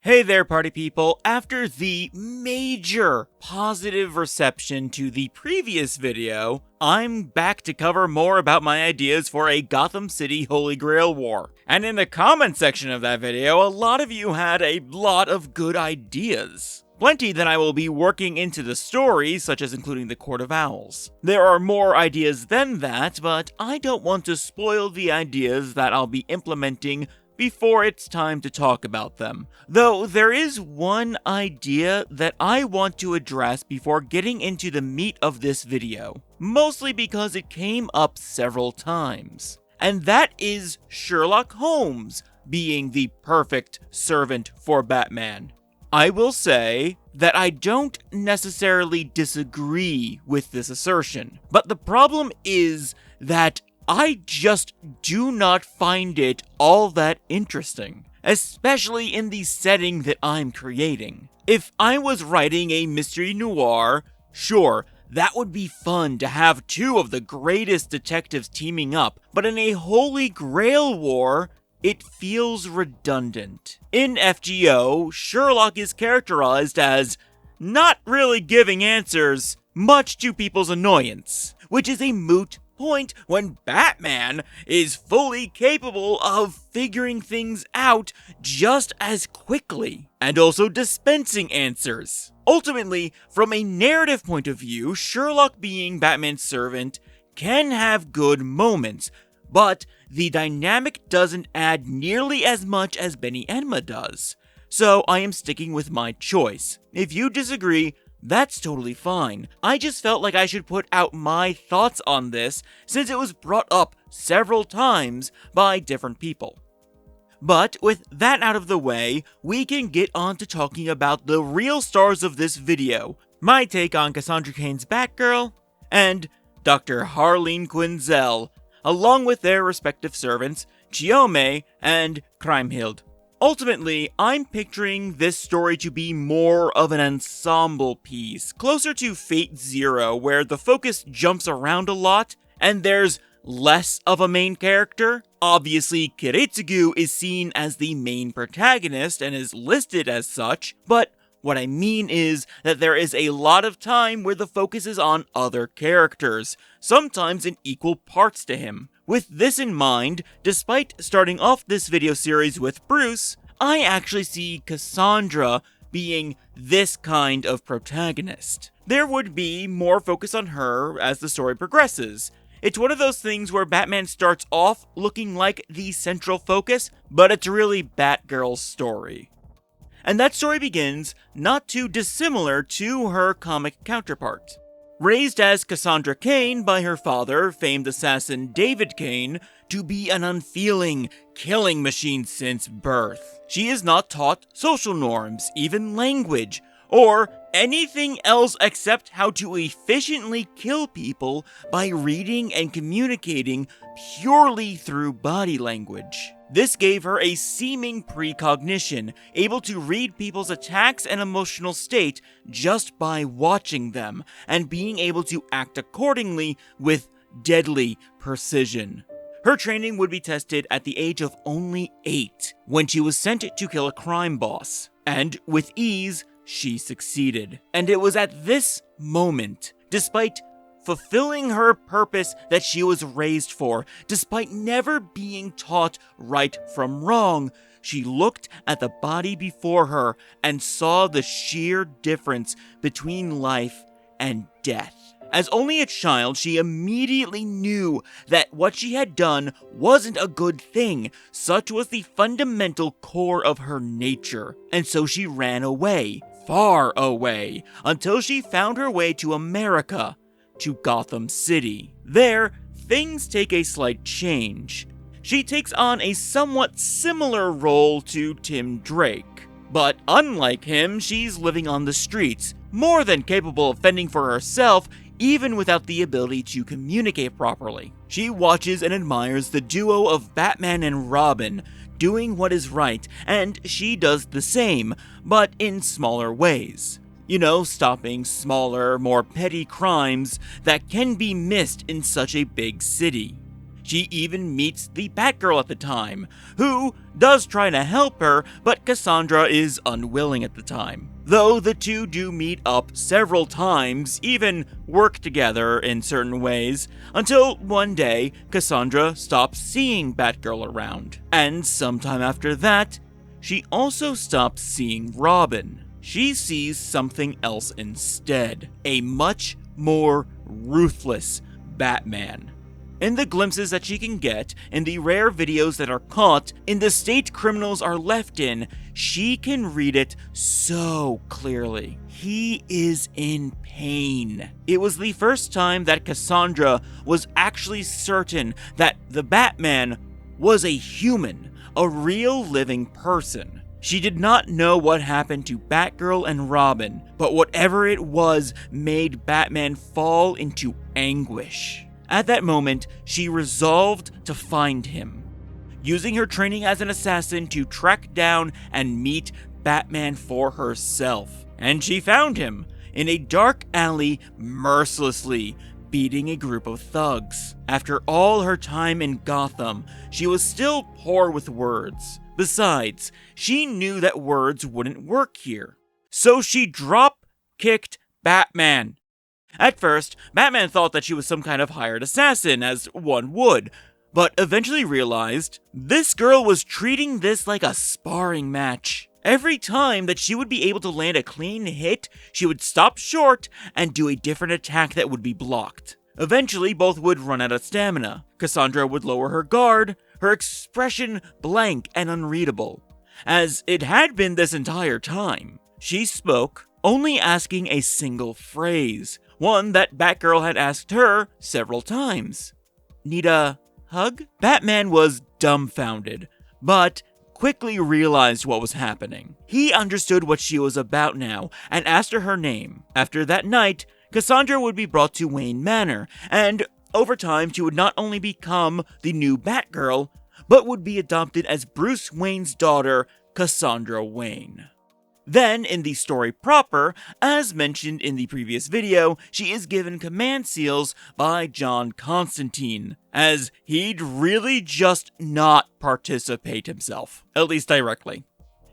Hey there, party people. After the major positive reception to the previous video, I'm back to cover more about my ideas for a Gotham City Holy Grail war. And in the comment section of that video, a lot of you had a lot of good ideas. Plenty that I will be working into the story, such as including the Court of Owls. There are more ideas than that, but I don't want to spoil the ideas that I'll be implementing before it's time to talk about them. Though there is one idea that I want to address before getting into the meat of this video, mostly because it came up several times. And that is Sherlock Holmes being the perfect servant for Batman. I will say that I don't necessarily disagree with this assertion, but the problem is that I just do not find it all that interesting, especially in the setting that I'm creating. If I was writing a mystery noir, sure, that would be fun to have two of the greatest detectives teaming up, but in a Holy Grail war, it feels redundant. In FGO, Sherlock is characterized as not really giving answers, much to people's annoyance, which is a moot point when Batman is fully capable of figuring things out just as quickly, and also dispensing answers. Ultimately, from a narrative point of view, Sherlock being Batman's servant can have good moments, but the dynamic doesn't add nearly as much as Benny Enma does. So I am sticking with my choice. If you disagree, that's totally fine. I just felt like I should put out my thoughts on this since it was brought up several times by different people. But with that out of the way, we can get on to talking about the real stars of this video, my take on Cassandra Cain's Batgirl, and Dr. Harley Quinn, along with their respective servants, Chiome and Kriemhild. Ultimately, I'm picturing this story to be more of an ensemble piece, closer to Fate Zero, where the focus jumps around a lot, and there's less of a main character. Obviously, Kiritsugu is seen as the main protagonist and is listed as such, but what I mean is that there is a lot of time where the focus is on other characters, sometimes in equal parts to him. With this in mind, despite starting off this video series with Bruce, I actually see Cassandra being this kind of protagonist. There would be more focus on her as the story progresses. It's one of those things where Batman starts off looking like the central focus, but it's really Batgirl's story. And that story begins not too dissimilar to her comic counterpart. Raised as Cassandra Cain by her father, famed assassin David Cain, to be an unfeeling, killing machine since birth. She is not taught social norms, even language, or anything else except how to efficiently kill people by reading and communicating purely through body language. This gave her a seeming precognition, able to read people's attacks and emotional state just by watching them, and being able to act accordingly with deadly precision. Her training would be tested at the age of only 8, when she was sent to kill a crime boss, and with ease, she succeeded. And it was at this moment, despite fulfilling her purpose that she was raised for, despite never being taught right from wrong, she looked at the body before her and saw the sheer difference between life and death. As only a child, she immediately knew that what she had done wasn't a good thing. Such was the fundamental core of her nature. And so she ran away, far away, until she found her way to America, to Gotham City. There, things take a slight change. She takes on a somewhat similar role to Tim Drake. But unlike him, she's living on the streets, more than capable of fending for herself, even without the ability to communicate properly. She watches and admires the duo of Batman and Robin doing what is right, and she does the same, but in smaller ways. You know, stopping smaller, more petty crimes that can be missed in such a big city. She even meets the Batgirl at the time, who does try to help her, but Cassandra is unwilling at the time. Though the two do meet up several times, even work together in certain ways, until one day Cassandra stops seeing Batgirl around. And sometime after that, she also stops seeing Robin. She sees something else instead, a much more ruthless Batman. In the glimpses that she can get, in the rare videos that are caught, in the state criminals are left in, she can read it so clearly. He is in pain. It was the first time that Cassandra was actually certain that the Batman was a human, a real living person. She did not know what happened to Batgirl and Robin, but whatever it was made Batman fall into anguish. At that moment, she resolved to find him, using her training as an assassin to track down and meet Batman for herself. And she found him in a dark alley, mercilessly beating a group of thugs. After all her time in Gotham, she was still poor with words. Besides, she knew that words wouldn't work here. So she drop-kicked Batman. At first, Batman thought that she was some kind of hired assassin, as one would, but eventually realized this girl was treating this like a sparring match. Every time that she would be able to land a clean hit, she would stop short and do a different attack that would be blocked. Eventually, both would run out of stamina. Cassandra would lower her guard, her expression blank and unreadable, as it had been this entire time. She spoke, only asking a single phrase, one that Batgirl had asked her several times. "Need a hug?" Batman was dumbfounded, but quickly realized what was happening. He understood what she was about now, and asked her name. After that night, Cassandra would be brought to Wayne Manor, and over time she would not only become the new Batgirl, but would be adopted as Bruce Wayne's daughter, Cassandra Wayne. Then, in the story proper, as mentioned in the previous video, she is given command seals by John Constantine, as he'd really just not participate himself, at least directly.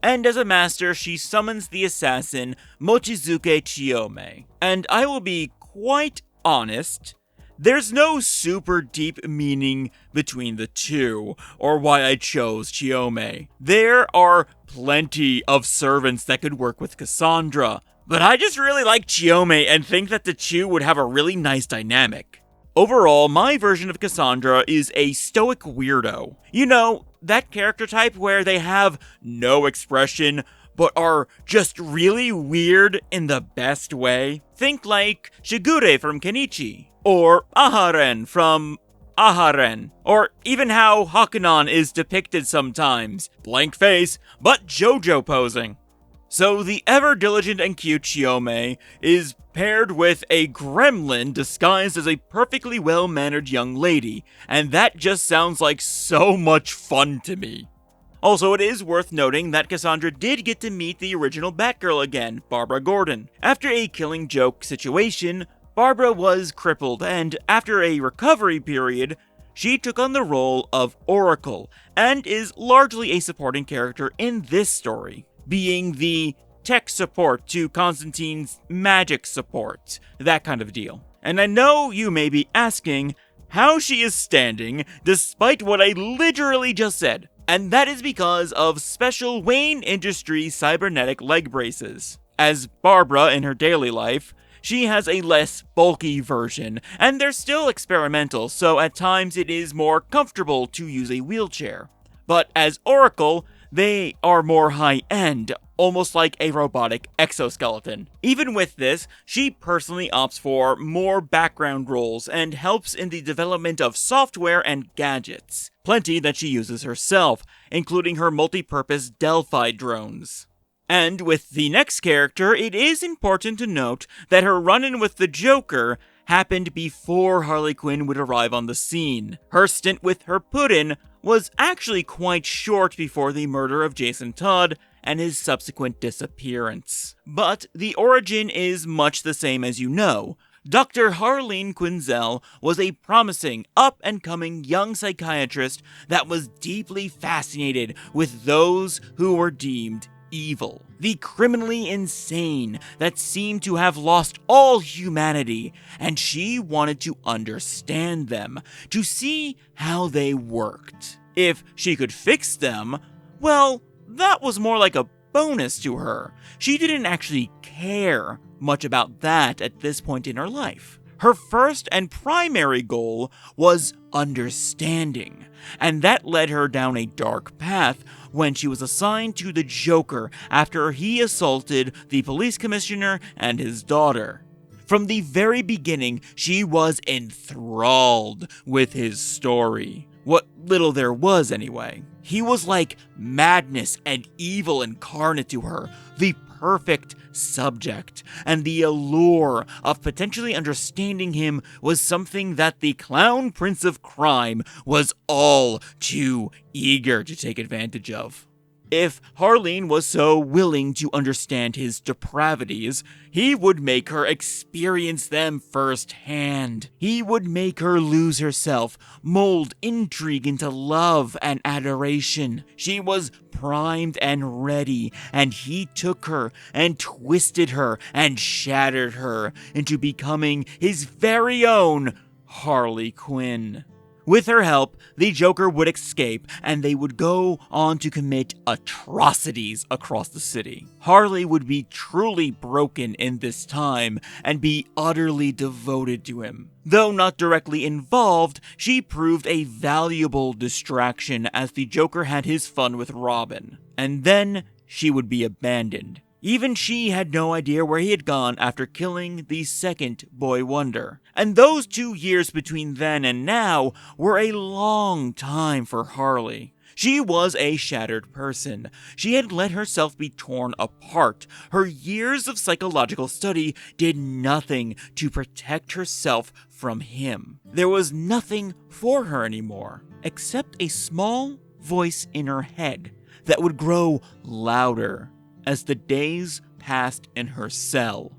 And as a master, she summons the assassin Mochizuki Chiyome. And I will be quite honest, there's no super deep meaning between the two, or why I chose Chiyome. There are plenty of servants that could work with Cassandra, but I just really like Chiyome and think that the two would have a really nice dynamic. Overall, my version of Cassandra is a stoic weirdo. You know, that character type where they have no expression, but are just really weird in the best way. Think like Shigure from Kenichi, or Aharen from Aharen, or even how Hakunon is depicted sometimes, blank face, but JoJo posing. So the ever-diligent and cute Chiyome is paired with a gremlin disguised as a perfectly well-mannered young lady, and that just sounds like so much fun to me. Also, it is worth noting that Cassandra did get to meet the original Batgirl again, Barbara Gordon. After a Killing Joke situation, Barbara was crippled, and after a recovery period, she took on the role of Oracle, and is largely a supporting character in this story, being the tech support to Constantine's magic support, that kind of deal. And I know you may be asking how she is standing despite what I literally just said, and that is because of special Wayne Industries cybernetic leg braces. As Barbara in her daily life, she has a less bulky version, and they're still experimental, so at times it is more comfortable to use a wheelchair. But as Oracle, they are more high-end, almost like a robotic exoskeleton. Even with this, she personally opts for more background roles and helps in the development of software and gadgets. Plenty that she uses herself, including her multi-purpose Delphi drones. And with the next character, it is important to note that her run-in with the Joker happened before Harley Quinn would arrive on the scene. Her stint with her Puddin was actually quite short before the murder of Jason Todd and his subsequent disappearance. But the origin is much the same as you know. Dr. Harleen Quinzel was a promising, up-and-coming young psychiatrist that was deeply fascinated with those who were deemed evil. The criminally insane that seemed to have lost all humanity, and she wanted to understand them, to see how they worked. If she could fix them, well, that was more like a bonus to her. She didn't actually care much about that at this point in her life. Her first and primary goal was understanding, and that led her down a dark path when she was assigned to the Joker after he assaulted the police commissioner and his daughter. From the very beginning, she was enthralled with his story. What little there was, anyway. He was like madness and evil incarnate to her, the perfect subject, and the allure of potentially understanding him was something that the Clown Prince of Crime was all too eager to take advantage of. If Harleen was so willing to understand his depravities, he would make her experience them firsthand. He would make her lose herself, mold intrigue into love and adoration. She was primed and ready, and he took her and twisted her and shattered her into becoming his very own Harley Quinn. With her help, the Joker would escape, and they would go on to commit atrocities across the city. Harley would be truly broken in this time, and be utterly devoted to him. Though not directly involved, she proved a valuable distraction as the Joker had his fun with Robin. And then, she would be abandoned. Even she had no idea where he had gone after killing the second Boy Wonder. And those 2 years between then and now were a long time for Harley. She was a shattered person. She had let herself be torn apart. Her years of psychological study did nothing to protect herself from him. There was nothing for her anymore, except a small voice in her head that would grow louder as the days passed in her cell.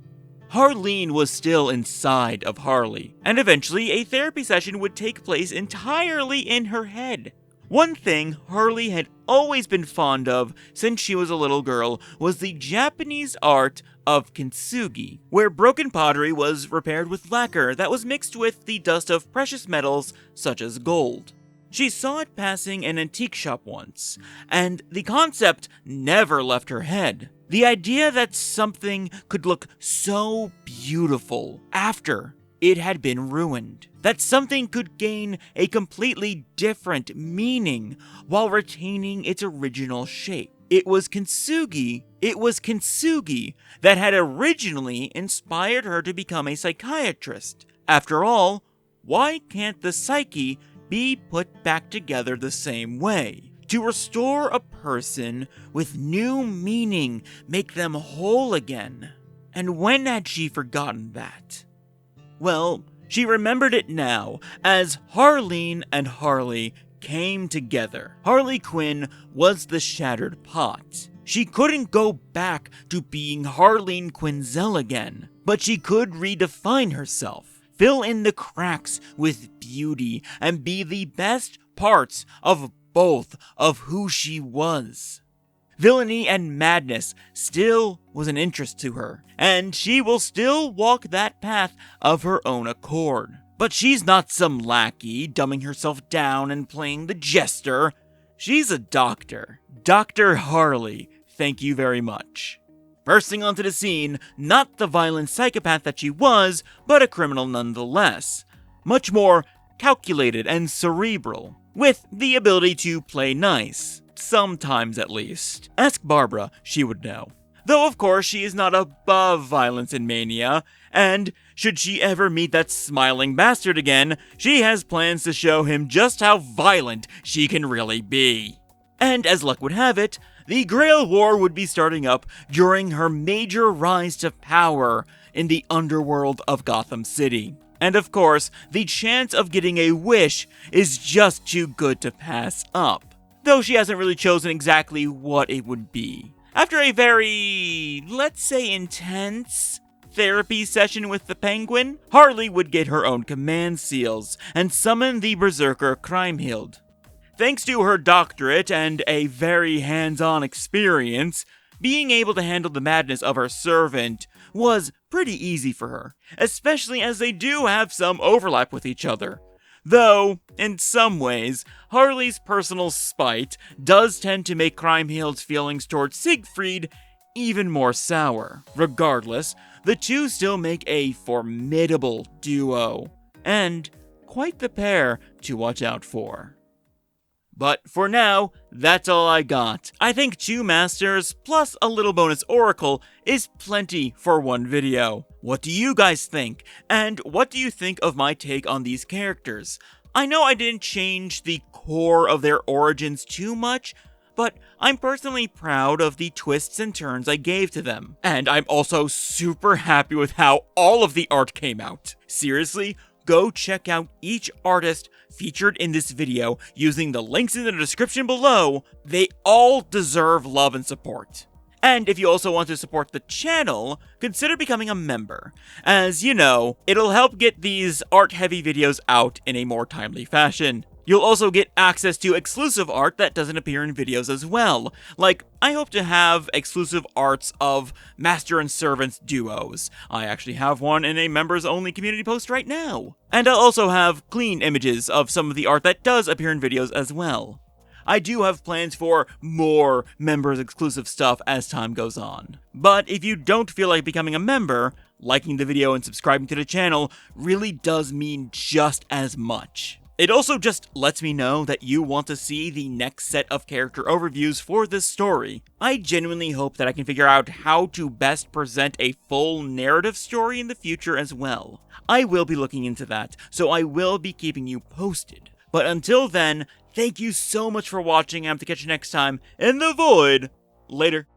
Harleen was still inside of Harley, and eventually a therapy session would take place entirely in her head. One thing Harley had always been fond of since she was a little girl was the Japanese art of kintsugi, where broken pottery was repaired with lacquer that was mixed with the dust of precious metals such as gold. She saw it passing an antique shop once, and the concept never left her head. The idea that something could look so beautiful after it had been ruined. That something could gain a completely different meaning while retaining its original shape. It was kintsugi that had originally inspired her to become a psychiatrist. After all, why can't the psyche be put back together the same way? To restore a person with new meaning, make them whole again. And when had she forgotten that? Well, she remembered it now, as Harleen and Harley came together. Harley Quinn was the shattered pot. She couldn't go back to being Harleen Quinzel again, but she could redefine herself, fill in the cracks with beauty, and be the best parts of both of who she was. Villainy and madness still was an interest to her, and she will still walk that path of her own accord. But she's not some lackey dumbing herself down and playing the jester. She's a doctor. Dr. Harley, thank you very much. Bursting onto the scene, not the violent psychopath that she was, but a criminal nonetheless. Much more calculated and cerebral, with the ability to play nice. Sometimes, at least. Ask Barbara, she would know. Though, of course, she is not above violence and mania, and should she ever meet that smiling bastard again, she has plans to show him just how violent she can really be. And as luck would have it, the Grail War would be starting up during her major rise to power in the underworld of Gotham City. And of course, the chance of getting a wish is just too good to pass up. Though she hasn't really chosen exactly what it would be. After a very, let's say, intense therapy session with the Penguin, Harley would get her own command seals and summon the Berserker Kriemhild. Thanks to her doctorate and a very hands-on experience, being able to handle the madness of her servant was pretty easy for her, especially as they do have some overlap with each other. Though, in some ways, Harley's personal spite does tend to make Kriemhild's feelings towards Siegfried even more sour. Regardless, the two still make a formidable duo, and quite the pair to watch out for. But for now, that's all I got. I think 2 masters plus a little bonus oracle is plenty for one video. What do you guys think? And what do you think of my take on these characters? I know I didn't change the core of their origins too much, but I'm personally proud of the twists and turns I gave to them. And I'm also super happy with how all of the art came out. Seriously, go check out each artist featured in this video using the links in the description below. They all deserve love and support. And if you also want to support the channel, consider becoming a member. As you know, it'll help get these art-heavy videos out in a more timely fashion. You'll also get access to exclusive art that doesn't appear in videos as well. Like, I hope to have exclusive arts of Master and Servants duos. I actually have one in a members-only community post right now. And I'll also have clean images of some of the art that does appear in videos as well. I do have plans for more members-exclusive stuff as time goes on. But if you don't feel like becoming a member, liking the video and subscribing to the channel really does mean just as much. It also just lets me know that you want to see the next set of character overviews for this story. I genuinely hope that I can figure out how to best present a full narrative story in the future as well. I will be looking into that, so I will be keeping you posted. But until then, thank you so much for watching. I hope to catch you next time in the void. Later.